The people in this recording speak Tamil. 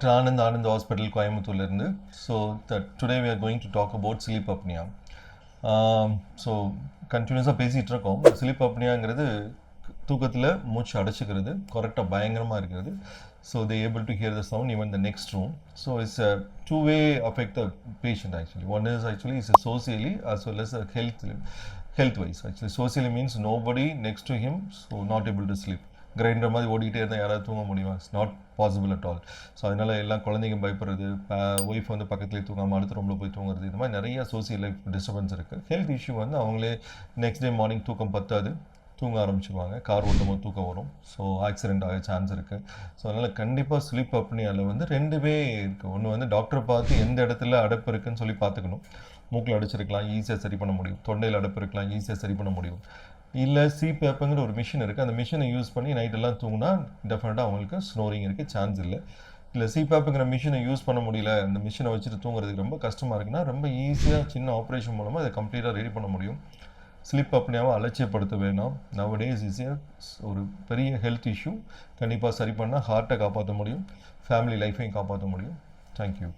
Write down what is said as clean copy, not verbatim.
Dr. Anand Hospital, Coimbatore. So today we are going to talk about sleep apnea. So continuously பேசிட்டு இருக்கோம். sleep apneaங்கிறது தூக்கத்தில் மூச்சு அடைச்சிக்கிறது கரெக்டாக பயங்கரமாக இருக்கிறது. So they able to hear the sound even the next room. So it's a two-way affect the patient actually. One is actually is socially as well as health wise. Actually socially means nobody next to him, so not able to sleep. Grinder மாதிரி ஓடிக்கிட்டே இருந்தால் யாராவது தூங்க முடியுமா? It's not possible at all. So அதனால் எல்லாம் குழந்தைங்க பயப்படுறது, ஒய்ஃப் வந்து பக்கத்துலேயே தூங்காமல் அடுத்த ரூமில் போய் தூங்குறது, இந்த மாதிரி நிறைய சோசியல் லைஃப் டிஸ்டர்பன்ஸ் இருக்குது. ஹெல்த் இஷ்யூ வந்து அவங்களே நெக்ஸ்ட் டே மார்னிங் தூக்கம் பத்தாது, தூங்க ஆரம்பிச்சிருவாங்க, கார் ஓட்டும் போது தூக்கம் வரும், ஸோ ஆக்சிடென்ட் ஆக சான்ஸ் இருக்குது. ஸோ அதனால் கண்டிப்பாக ஸ்லீப் அப்னியாவில் வந்து ரெண்டுவே இருக்குது. ஒன்று வந்து டாக்டரை பார்த்து எந்த இடத்துல அடைப்பு இருக்குதுன்னு சொல்லி பார்த்துக்கணும். மூக்கில் அடைச்சிருக்கலாம், ஈஸியாக சரி பண்ண முடியும். தொண்டையில் அடைப்பு இருக்கலாம், ஈஸியாக சரி பண்ண முடியும். இல்லை சிபேப்புங்கிற ஒரு மிஷின் இருக்குது, அந்த மிஷினை யூஸ் பண்ணி நைட்டெல்லாம் தூங்கினா டெஃபினட்டாக அவங்களுக்கு ஸ்னோரிங் இருக்குது சான்ஸ் இல்லை. இல்லை சிபேப்புங்கிற மிஷினை யூஸ் பண்ண முடியல, அந்த மிஷினை வச்சுட்டு தூங்குறதுக்கு ரொம்ப கஷ்டமாக இருக்குன்னா ரொம்ப ஈஸியாக சின்ன ஆப்ரேஷன் மூலமாக அதை கம்ப்ளீட்டாக ரெடி பண்ண முடியும். ஸ்லீப் அப்னியாவை அலட்சியப்படுத்த வேணாம். நவடேஸ் ஒரு பெரிய ஹெல்த் இஷ்யூ. கண்டிப்பாக சரி பண்ணால் ஹார்ட்டை காப்பாற்ற முடியும், ஃபேமிலி லைஃப்பையும் காப்பாற்ற முடியும். தேங்க்யூ.